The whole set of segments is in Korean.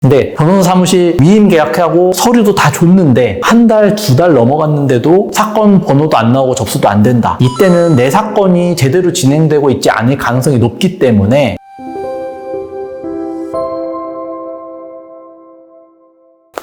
근데 변호사 사무실 위임 계약하고 서류도 다 줬는데 한 달, 두 달 넘어갔는데도 사건 번호도 안 나오고 접수도 안 된다. 이때는 내 사건이 제대로 진행되고 있지 않을 가능성이 높기 때문에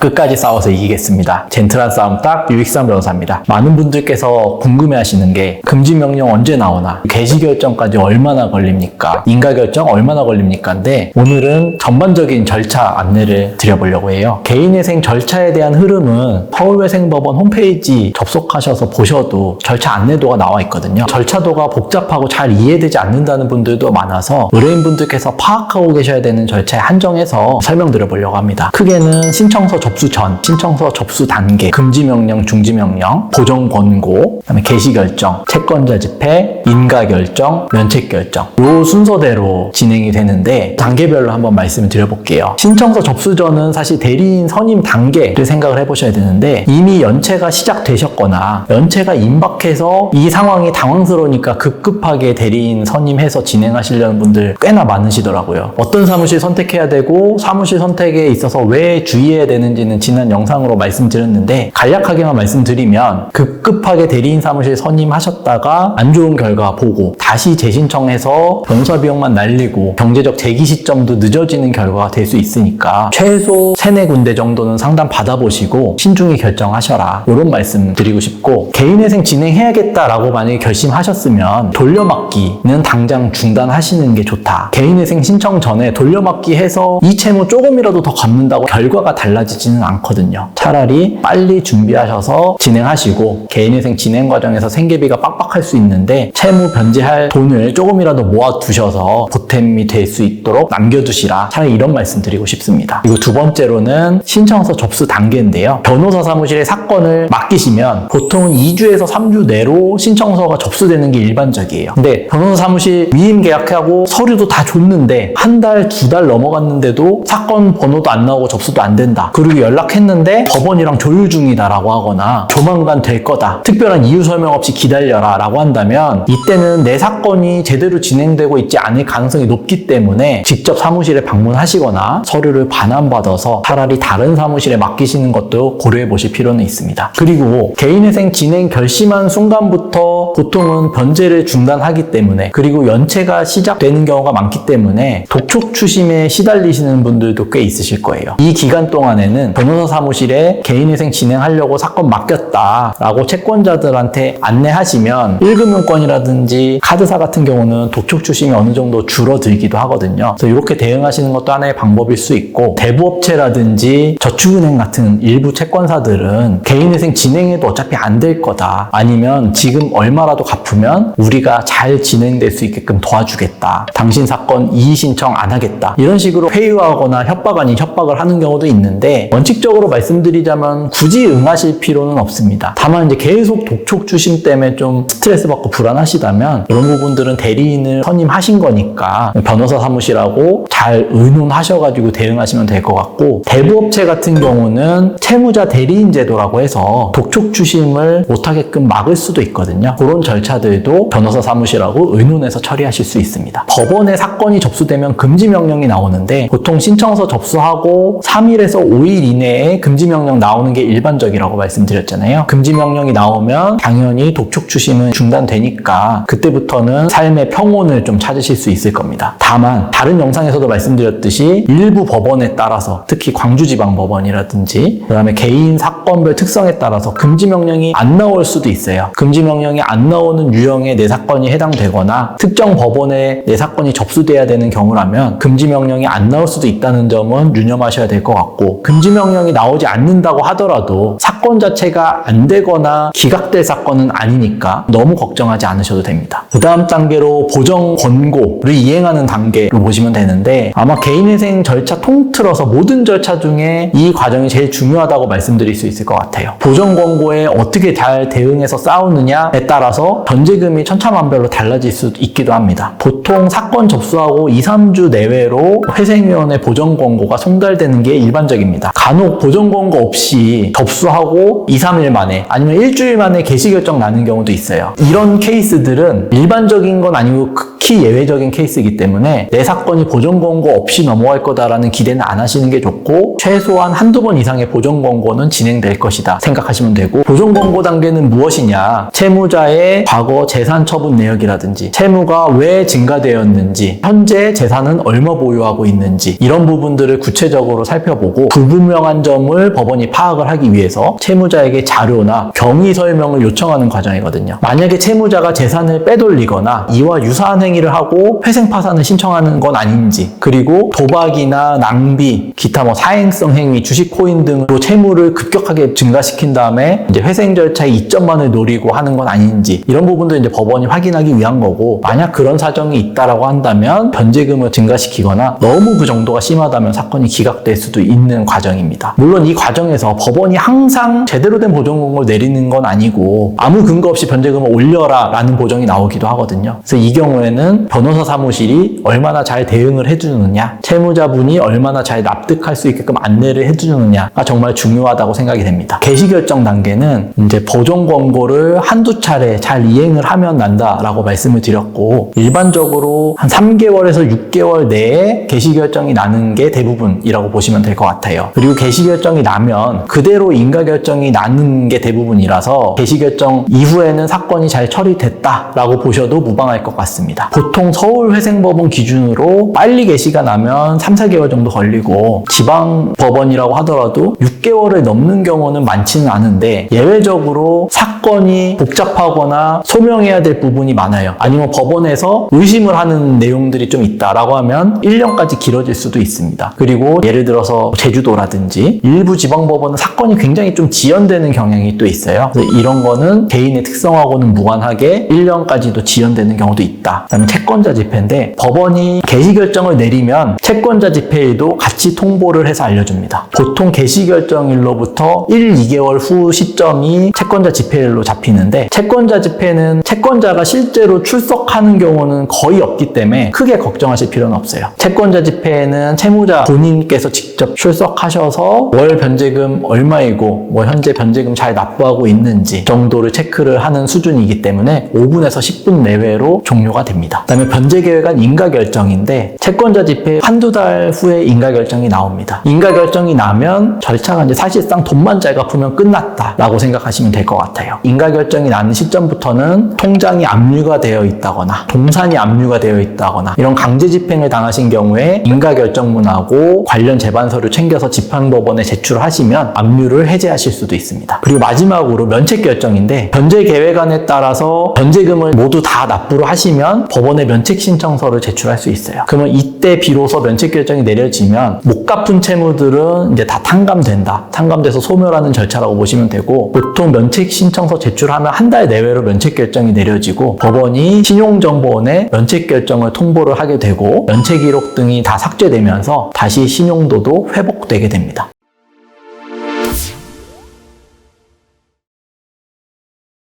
끝까지 싸워서 이기겠습니다. 젠틀한 싸움 딱 유익상 변호사입니다. 많은 분들께서 궁금해하시는 게 금지명령 언제 나오나, 개시결정까지 얼마나 걸립니까, 인가결정 얼마나 걸립니까 인데, 오늘은 전반적인 절차 안내를 드려보려고 해요. 개인회생 절차에 대한 흐름은 서울회생법원 홈페이지 접속하셔서 보셔도 절차 안내도가 나와 있거든요. 절차도가 복잡하고 잘 이해되지 않는다는 분들도 많아서 의뢰인분들께서 파악하고 계셔야 되는 절차에 한정해서 설명드려보려고 합니다. 크게는 신청서 접수 전, 신청서 접수 단계, 금지명령, 중지명령, 보정권고, 그다음에 개시결정, 채권자 집행, 인가결정, 면책결정, 이 순서대로 진행이 되는데 단계별로 한번 말씀을 드려볼게요. 신청서 접수 전은 사실 대리인 선임 단계를 생각을 해보셔야 되는데, 이미 연체가 시작되셨거나 연체가 임박해서 이 상황이 당황스러우니까 급급하게 대리인 선임해서 진행하시려는 분들 꽤나 많으시더라고요. 어떤 사무실 선택해야 되고 사무실 선택에 있어서 왜 주의해야 되는지는 지난 영상으로 말씀드렸는데, 간략하게만 말씀드리면 급급하게 대리인 사무실 선임하셨다가 안 좋은 결과 보고 다시 재신청해서 변호사 비용만 날리고 경제적 재기 시점도 늦어지는 결과가 될 수 있으니까 최소 3-4군데 정도는 상담 받아보시고 신중히 결정하셔라, 이런 말씀 드리고 싶고, 개인회생 진행해야겠다라고 만약에 결심하셨으면 돌려막기는 당장 중단하시는 게 좋다. 개인회생 신청 전에 돌려막기 해서 이 채무 조금이라도 더 갚는다고 결과가 달라지지는 않거든요. 차라리 빨리 준비하셔서 진행하시고, 개인회생 진행 과정에서 생계비가 빡빡할 수 있는데 채무 변제할 돈을 조금이라도 모아두셔서 보탬이 될 수 있도록 남겨두시라, 차라리 이런 말씀 드리고 싶습니다. 그리고 두 번째로는 신청서 접수 단계인데요. 변호사 사무실에 사건을 맡기시면 보통은 2주에서 3주 내로 신청서가 접수되는 게 일반적이에요. 근데 변호사 사무실 위임 계약하고 서류도 다 줬는데 한 달, 두 달 넘어갔는데도 사건 번호도 안 나오고 접수도 안 된다. 그리고 연락했는데 법원이랑 조율 중이다라고 하거나 조만간 될 거다, 특별한 이유 설명 없이 기다려라 라고 한다면, 이때는 내 사건이 제대로 진행되고 있지 않을 가능성이 높기 때문에 직접 사무실에 방문하시거나 서류를 반환받아서 차라리 다른 사무실에 맡기시는 것도 고려해 보실 필요는 있습니다. 그리고 개인회생 진행 결심한 순간부터 보통은 변제를 중단하기 때문에, 그리고 연체가 시작되는 경우가 많기 때문에 독촉추심에 시달리시는 분들도 꽤 있으실 거예요. 이 기간 동안에는 변호사 사무실에 개인회생 진행하려고 사건 맡겼다라고 채권자들한테 안내하시면 1금융권이라든지 카드사 같은 경우는 독촉추심이 어느 정도 줄어들기도 하거든요. 그래서 이렇게 대응하시는 것도 하나의 방법일 수 있고, 대부업체라든지 저축은행 같은 일부 채권사들은 개인회생 진행해도 어차피 안 될 거다, 아니면 지금 얼마라도 갚으면 우리가 잘 진행될 수 있게끔 도와주겠다, 당신 사건 이의 신청 안 하겠다, 이런 식으로 회유하거나 협박 아닌 협박을 하는 경우도 있는데, 원칙적으로 말씀드리자면 굳이 응하실 필요는 없습니다. 다만 이제 계속 독촉추심 때문에 좀 스트레스 받고 불안하시다면 이런 부분들은 대리인을 선임하신 거니까 변호사 사무실하고 잘 의논하셔가지고 대응하시면 될 것 같고, 대부업체 같은 경우는 채무자 대리인 제도라고 해서 독촉추심을 못하게끔 막을 수도 있거든요. 그런 절차들도 변호사 사무실하고 의논해서 처리하실 수 있습니다. 법원에 사건이 접수되면 금지명령이 나오는데, 보통 신청서 접수하고 3일에서 5일 이내에 금지명령 나오는 게 일반적이라고 말씀드렸잖아요. 금지명령이 나오면 당연히 독촉추심은 중단되니까 그때부터는 삶의 평온을 좀 찾으실 수 있을 겁니다. 다만 다른 영상에서도 말씀드렸듯이 일부 법원에 따라서, 특히 광주지방법원이라든지 그 다음에 개인 사건별 특성에 따라서 금지명령이 안 나올 수도 있어요. 금지명령이 안 나오는 유형의 내 사건이 해당되거나 특정 법원에 내 사건이 접수돼야 되는 경우라면 금지명령이 안 나올 수도 있다는 점은 유념하셔야 될 것 같고, 금지명령이 나오지 않는다고 하더라도 사건 자체가 안 되거나 기각될 사건은 아니니까 너무 걱정하지 않으셔도 됩니다. 그 다음 단계로 보정 권고를 이행하는 단계로 보시면 되는데, 아마 개인회생 절차 통틀어서 모든 절차 중에 이 과정이 제일 중요하다고 말씀드릴 수 있을 것 같아요. 보정 권고에 어떻게 잘 대응해서 싸우느냐에 따라서 변제금이 천차만별로 달라질 수 있기도 합니다. 보통 사건 접수하고 2-3주 내외로 회생위원회 보정 권고가 송달되는 게 일반적입니다. 간혹 보정 권고 없이 접수하고 2-3일 만에 아니면 일주일 만에 개시결정 나는 경우도 있어요. 이런 케이스들은 일반적인 건 아니고 극히 예외적인 케이스이기 때문에 내 사건이 보존 권고 없이 넘어갈 거다라는 기대는 안 하시는 게 좋고, 최소한 한두 번 이상의 보존 권고는 진행될 것이다 생각하시면 되고, 보존 권고 단계는 무엇이냐, 채무자의 과거 재산 처분 내역이라든지 채무가 왜 증가되었는지, 현재 재산은 얼마 보유하고 있는지, 이런 부분들을 구체적으로 살펴보고 불분명한 점을 법원이 파악을 하기 위해서 채무자에게 자료나 경위 설명을 요청하는 과정이거든요. 만약에 채무자가 재산을 빼돌리거나 이와 유사한 행위를 하고 회생파산을 신청하는 건 아닌지, 그리고 도박이나 낭비, 기타 사행성 행위, 주식 코인 등으로 채무를 급격하게 증가시킨 다음에 이제 회생 절차의 이점만을 노리고 하는 건 아닌지, 이런 부분도 이제 법원이 확인하기 위한 거고, 만약 그런 사정이 있다라고 한다면 변제금을 증가시키거나 너무 그 정도가 심하다면 사건이 기각될 수도 있는 과정입니다. 물론 이 과정에서 법원이 항상 제대로 된 보존권고를 내리는 건 아니고 아무 근거 없이 변제금을 올려라 라는 보정이 나오기도 하거든요. 그래서 이 경우에는 변호사 사무실이 얼마나 잘 대응을 해주느냐, 채무자분이 얼마나 잘 납득할 수 있게끔 안내를 해주느냐가 정말 중요하다고 생각이 됩니다. 개시결정 단계는 이제 보존 권고를 한두 차례 잘 이행을 하면 난다라고 말씀을 드렸고, 일반적으로 한 3개월에서 6개월 내에 개시결정이 나는 게 대부분이라고 보시면 될 것 같아요. 그리고 개시결정이 나면 그대로 인가결정이 나는 게 대부분이라서 개시결정 이후에는 사건이 잘 처리됐다라고 보셔도 무방할 것 같습니다. 보통 서울회생법원 기준으로 빨리 개시가 나면 3, 4개월 정도 걸리고, 지방법원이라고 하더라도 6개월을 넘는 경우는 많지는 않은데, 예외적으로 사건이 복잡하거나 소명해야 될 부분이 많아요. 아니면 법원에서 의심을 하는 내용들이 좀 있다라고 하면 1년까지 길어질 수도 있습니다. 그리고 예를 들어서 제주도라든지 일부 지방법원은 사건이 굉장히 좀 지연되는 경향이 또 있어요. 그래서 이런 거는 개인의 특성하고는 무관하게 1년까지도 지연되는 경우도 있다. 그다음에 채권자 집회인데, 법원이 개시결정을 내리면 채권자 집회일도 같이 통보를 해서 알려줍니다. 보통 개시결정일로부터 1, 2개월 후 시점이 채권자 집회일로 잡히는데, 채권자 집회는 채권자가 실제로 출석하는 경우는 거의 없기 때문에 크게 걱정하실 필요는 없어요. 채권자 집회에는 채무자 본인께서 직접 출석하셔서 월 변제금 얼마이고 현재 변제금 잘 납부하고 있는지 정도를 체크를 하는 수준이기 때문에 5분에서 10분 내외로 종료가 됩니다. 그다음에 변제계획안 인가결정인데, 채권자 집회 한두 달 후에 인가결정이 나옵니다. 인가결정이 나면 절차가 이제 사실상 돈만 잘 갚으면 끝났다라고 생각하시면 될 것 같아요. 인가결정이 나는 시점부터는 통장이 압류가 되어 있다거나 동산이 압류가 되어 있다거나 이런 강제 집행을 당하신 경우에 인가결정문하고 관련 재반서를 챙겨서 지방법원에 제출하시면 압류를 해제하실 수도 있습니다. 그리고 마지막으로 면책결정인데, 변제계획안에 따라서 변제금을 모두 다 납부를 하시면 법원에 면책신청서를 제출할 수 있어요. 그러면 이때 비로소 면책결정이 내려지면 못 갚은 채무들은 이제 다 탕감된다. 탕감돼서 소멸하는 절차라고 보시면 되고, 보통 면책신청서 제출하면 한 달 내외로 면책결정이 내려지고 법원이 신용정보원에 면책결정을 통보를 하게 되고 면책기록 등이 다 삭제되면서 다시 신용도도 회복되게 됩니다.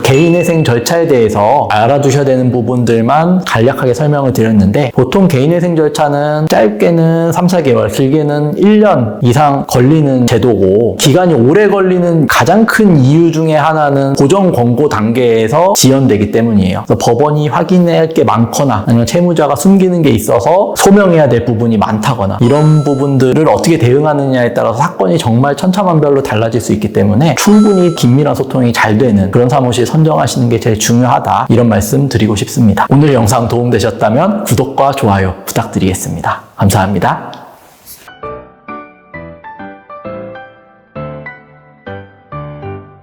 개인회생 절차에 대해서 알아두셔야 되는 부분들만 간략하게 설명을 드렸는데, 보통 개인회생 절차는 짧게는 3, 4개월, 길게는 1년 이상 걸리는 제도고, 기간이 오래 걸리는 가장 큰 이유 중에 하나는 보전 권고 단계에서 지연되기 때문이에요. 그래서 법원이 확인해야 할 게 많거나 아니면 채무자가 숨기는 게 있어서 소명해야 될 부분이 많다거나, 이런 부분들을 어떻게 대응하느냐에 따라서 사건이 정말 천차만별로 달라질 수 있기 때문에 충분히 긴밀한 소통이 잘 되는 그런 사무실 선정하시는 게 제일 중요하다, 이런 말씀 드리고 싶습니다. 오늘 영상 도움되셨다면 구독과 좋아요 부탁드리겠습니다. 감사합니다.